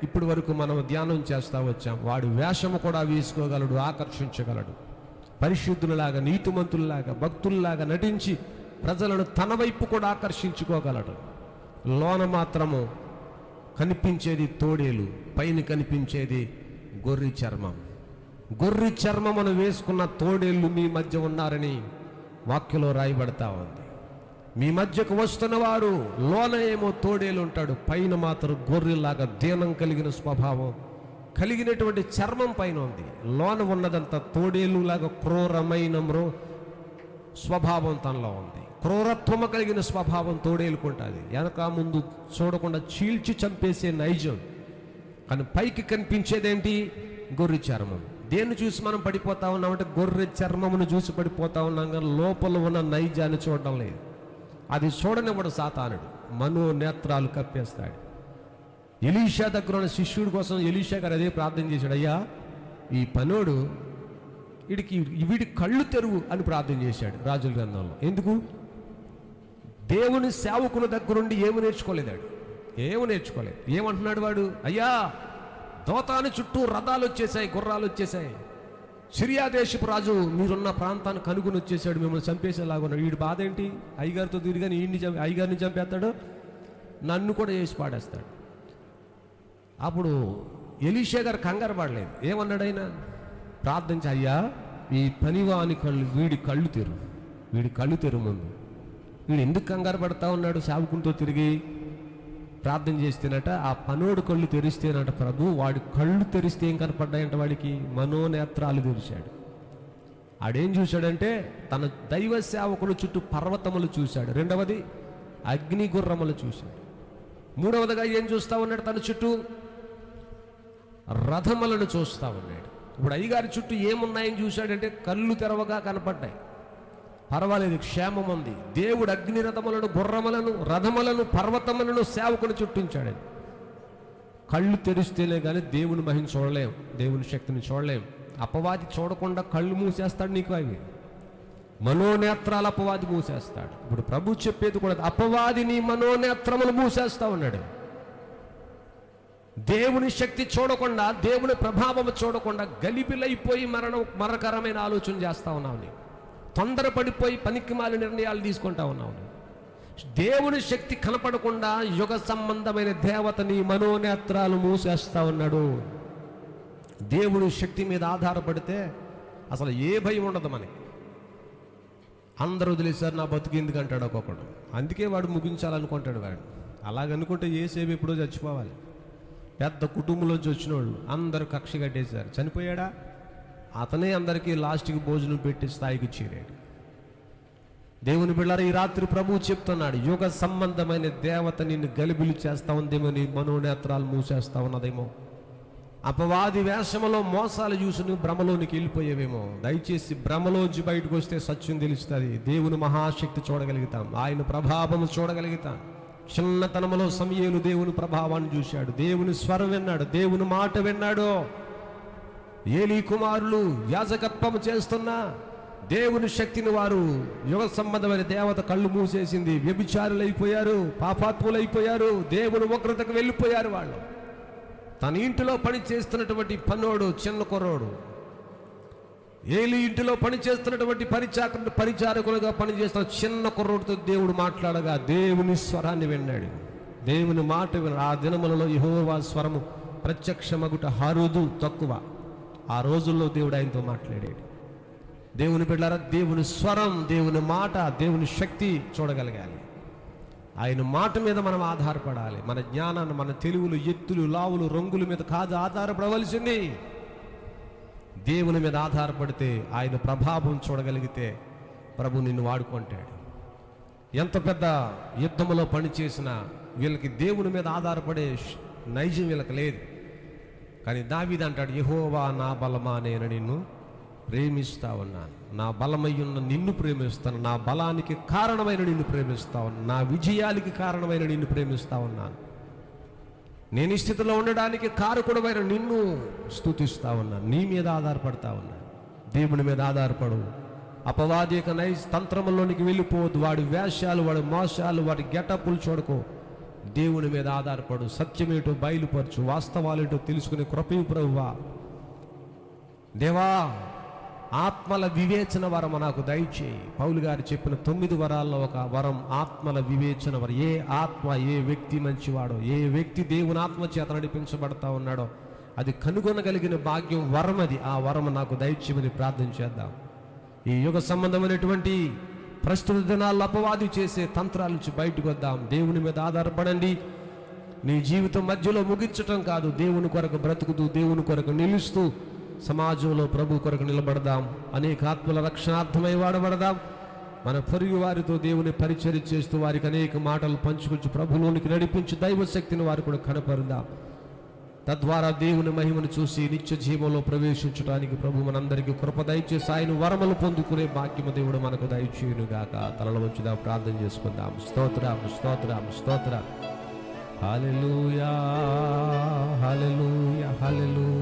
ఇప్పటి వరకు మనం ధ్యానం చేస్తూ వచ్చాం. వాడు వేషము కూడా వేసుకోగలడు, ఆకర్షించగలడు. పరిశుద్ధులలాగా, నీతిమంతుల్లాగా, భక్తుల్లాగా నటించి ప్రజలను తన వైపు కూడా ఆకర్షించుకోగలడు. లోన మాత్రము కనిపించేది తోడేలు, పైన కనిపించేది గొర్రె చర్మం. గొర్రె చర్మమును వేసుకున్న తోడేళ్ళు మీ మధ్య ఉన్నారని వాక్యలో రాయబడతా ఉంది. మీ మధ్యకు వస్తున్న వారు లోన ఏమో తోడేలు ఉంటాడు, పైన మాత్రం గొర్రెలాగా దీనం కలిగిన స్వభావం కలిగినటువంటి చర్మం పైన ఉంది. లోన ఉన్నదంతా తోడేలులాగా క్రూరమైన స్వభావం తనలో ఉంది. క్రూరత్వము కలిగిన స్వభావం తోడేలుకుంటుంది. వెనక ముందు చూడకుండా చీల్చి చంపేసే నైజం. కానీ పైకి కనిపించేదేంటి? గొర్రె చర్మం. దేన్ని చూసి మనం పడిపోతా ఉన్నామంటే గొర్రె చర్మమును చూసి పడిపోతా ఉన్నాం, కానీ లోపల ఉన్న నైజాన్ని చూడడం లేదు. అది చూడనివ్వడు సాతానుడు, మనోనేత్రాలు కప్పేస్తాడు. ఎలీషా దగ్గర ఉన్న శిష్యుడి కోసం ఎలీషా గారు అదే ప్రార్థన చేశాడు. అయ్యా, ఈ పనోడు వీడి కళ్ళు తెరువు అని ప్రార్థన చేశాడు రాజుల గ్రంథంలో. ఎందుకు? దేవుని సేవకుల దగ్గరుండి ఏమి నేర్చుకోలేదాడు, ఏమి నేర్చుకోలేదు. ఏమంటున్నాడు వాడు? అయ్యా, దోతాను చుట్టూ రథాలు వచ్చేసాయి, గుర్రాలు వచ్చేసాయి, సిరియా దేశపు రాజు మీరున్న ప్రాంతాన్ని కనుగొని వచ్చేసాడు, మిమ్మల్ని చంపేసేలాగా ఉన్నాడు. వీడి బాధ ఏంటి? అయ్యగారితో తిరిగాని అయ్యగారిని చంపేస్తాడు, నన్ను కూడా చేసి పాడేస్తాడు. అప్పుడు ఎలీషా గారు కంగారు పడలేదు. ఏమన్నాడు ఆయన? ప్రార్థించి, అయ్యా, ఈ పనివాని కళ్ళు, వీడి కళ్ళు తెరు ముందు. వీడు ఎందుకు కంగారు పడతా ఉన్నాడు? సేవకునితో తిరిగి ప్రార్థన చేస్తేనట ఆ పనోడు కళ్ళు తెరిస్తేనట ప్రభు, వాడి కళ్ళు తెరిస్తే ఏం కనపడ్డాయంట? వాడికి మనోనేత్రాలు తెరిచాడు. ఆడేం చూశాడంటే తన దైవ సేవకుల చుట్టూ పర్వతములు చూశాడు. రెండవది, అగ్ని గుర్రములు చూశాడు. మూడవదిగా ఏం చూస్తూ ఉన్నాడు? తన చుట్టూ రథములను చూస్తూ ఉన్నాడు. ఇప్పుడు అయ్యగారి చుట్టూ ఏమున్నాయని చూశాడంటే కళ్ళు తెరవగా కనపడ్డాయి. పర్వాలేదు, క్షేమం ఉంది. దేవుడు అగ్ని రథములను, గుర్రములను, రథములను, పర్వతములను సేవకుని చుట్టించాడు. కళ్ళు తెరిస్తేనే కానీ దేవుని మహిమ చూడలేం, దేవుని శక్తిని చూడలేం. అపవాది చూడకుండా కళ్ళు మూసేస్తాడు నీకు. అవి మనోనేత్రాలు అపవాది మూసేస్తాడు. ఇప్పుడు ప్రభు చెప్పేది కూడా, అపవాది నీ మనోనేత్రములు మూసేస్తా ఉన్నాడు. దేవుని శక్తి చూడకుండా, దేవుని ప్రభావం చూడకుండా గలిబిలైపోయి మరణకరమైన ఆలోచన చేస్తా ఉన్నావు నీవు. తొందరపడిపోయి పనికిమాలిన నిర్ణయాలు తీసుకుంటా ఉన్నావు నీవు. దేవుని శక్తి కనపడకుండా యుగ సంబంధమైన దేవత నీ మనోనేత్రాలు మూసేస్తా ఉన్నాడు. దేవుని శక్తి మీద ఆధారపడితే అసలు ఏ భయం ఉండదు మనకి. అందరూ వదిలేసారు, నా బతుకు ఎందుకు అంటాడు ఒక్కొక్కడు. అందుకే వాడు ముగించాలనుకుంటాడు. వాడు అలాగనుకుంటే ఏసేపు ఎప్పుడో చచ్చిపోవాలి. పెద్ద కుటుంబంలోంచి వచ్చిన వాళ్ళు అందరూ కక్ష కట్టేశారు. చనిపోయాడా? అతనే అందరికీ లాస్ట్కి భోజనం పెట్టి స్థాయికి చేరాడు. దేవుని బిళ్ళారా, ఈ రాత్రి ప్రభువు చెప్తున్నాడు, యుగ సంబంధమైన దేవత నిన్ను గలిబిలి చేస్తా ఉందేమో, నీ మనోనేత్రాలు మూసేస్తా ఉన్నదేమో, అపవాది వేషములో మోసాలు చూసి నువ్వు భ్రమలోనికి వెళ్ళిపోయేవేమో. దయచేసి భ్రమలోంచి బయటకు వస్తే సత్యం తెలుస్తుంది. దేవుని మహాశక్తి చూడగలుగుతాం, ఆయన ప్రభావం చూడగలుగుతాం. చిన్నతనములో సమూయేలు దేవుని ప్రభావాన్ని చూశాడు, దేవుని స్వరం విన్నాడు, దేవుని మాట విన్నాడు. ఏలీ కుమారులు యాజకత్వం చేస్తున్నా దేవుని శక్తిని వారు యుగ సంబంధమైన దేవత కళ్ళు మూసేసింది. వ్యభిచారులైపోయారు, పాపాత్ములైపోయారు, దేవుని ఉగ్రతకు వెళ్ళిపోయారు. వాళ్ళు తన ఇంటిలో పని చేస్తున్నటువంటి పనోడు, చిన్న కుర్రోడు, ఏలీ ఇంటిలో పని చేస్తున్నటువంటి పరిచారకులుగా పనిచేస్తున్న చిన్న కుర్రోడితో దేవుడు మాట్లాడగా దేవుని స్వరాన్ని విన్నాడు, దేవుని మాట విన్నాడు. ఆ దినములలో యెహోవా స్వరము ప్రత్యక్షమగుట హరుదు తక్కువ. ఆ రోజుల్లో దేవుడు ఆయనతో మాట్లాడాడు. దేవుని బిడ్డలారా, దేవుని స్వరం, దేవుని మాట, దేవుని శక్తి చూడగలగాలి. ఆయన మాట మీద మనం ఆధారపడాలి. మన జ్ఞానాన్ని, మన తెలివులు, ఎత్తులు, లావులు, రంగుల మీద కాదు ఆధారపడవలసింది. దేవుని మీద ఆధారపడితే, ఆయన ప్రభావం చూడగలిగితే ప్రభు నిన్ను వాడుకుంటాడు. ఎంత పెద్ద యుద్ధములో పనిచేసినా వీళ్ళకి దేవుని మీద ఆధారపడే నైజం వీళ్ళకి లేదు. కానీ దావీదు అంటాడు, యెహోవా నా బలమా, నేను నిన్ను ప్రేమిస్తా ఉన్నాను, నా బలమయ్యున్న నిన్ను ప్రేమిస్తాను, నా బలానికి కారణమైన నిన్ను ప్రేమిస్తా ఉన్నాను, నా విజయానికి కారణమైన నిన్ను ప్రేమిస్తా ఉన్నాను, నేను ఈ స్థితిలో ఉండడానికి కారకుడమైన నిన్ను స్తుతిస్తా ఉన్నాను, నీ మీద ఆధారపడతా ఉన్నాను. దేవుని మీద ఆధారపడు. అపవాది యొక్క తంత్రములోనికి వెళ్ళిపోవద్దు. వాడి వేషాలు, వాడి మోసాలు, వాడి గెటప్పులు చూడకో. దేవుని మీద ఆధారపడు. సత్యమేటో బయలుపరచు, వాస్తవాలేటో తెలుసుకునే కృపయు ప్రభువా. దేవా, ఆత్మల వివేచన వరం నాకు దయచేయి. పౌలు గారు చెప్పిన 9 వరాల్లో ఒక వరం ఆత్మల వివేచన వరం. ఏ ఆత్మ, ఏ వ్యక్తి మంచివాడో, ఏ వ్యక్తి దేవుని ఆత్మ చేత నడిపించబడతా ఉన్నాడో అది కనుగొనగలిగిన భాగ్యం, వరం అది. ఆ వరం నాకు దయచేయమని ప్రార్థన చేద్దాం. ఈ యుగ సంబంధమైనటువంటి ప్రస్తుత దినాల్లో అపవాది చేసే తంత్రాల నుంచి బయటకు వద్దాం. దేవుని మీద ఆధారపడండి. నీ జీవితం మధ్యలో ముగించటం కాదు, దేవుని కొరకు బ్రతుకుతూ, దేవుని కొరకు నిలుస్తూ సమాజంలో ప్రభు కొరకు నిలబడదాం. అనేక ఆత్మల రక్షణార్థమై వాడబడదాం. మన పొరుగు వారితో దేవుని పరిచర్య చేస్తూ వారికి అనేక మాటలు పంచుకొచ్చి ప్రభులోనికి నడిపించి దైవశక్తిని వారు కూడా కనపరుదాం. తద్వారా దేవుని మహిమను చూసి నిత్య జీవంలో ప్రవేశించడానికి ప్రభు మనందరికీ కృప దయచేసి ఆయన వరములు పొందుకునే భాగ్యము దేవుడు మనకు దయచేయునుగాక. తలలో వచ్చుదాం, ప్రార్థన చేసుకుందాం. స్తోత్రం, స్తోత్రం, స్తోత్రం. హల్లెలూయా, హల్లెలూయా, హల్లెలూయా.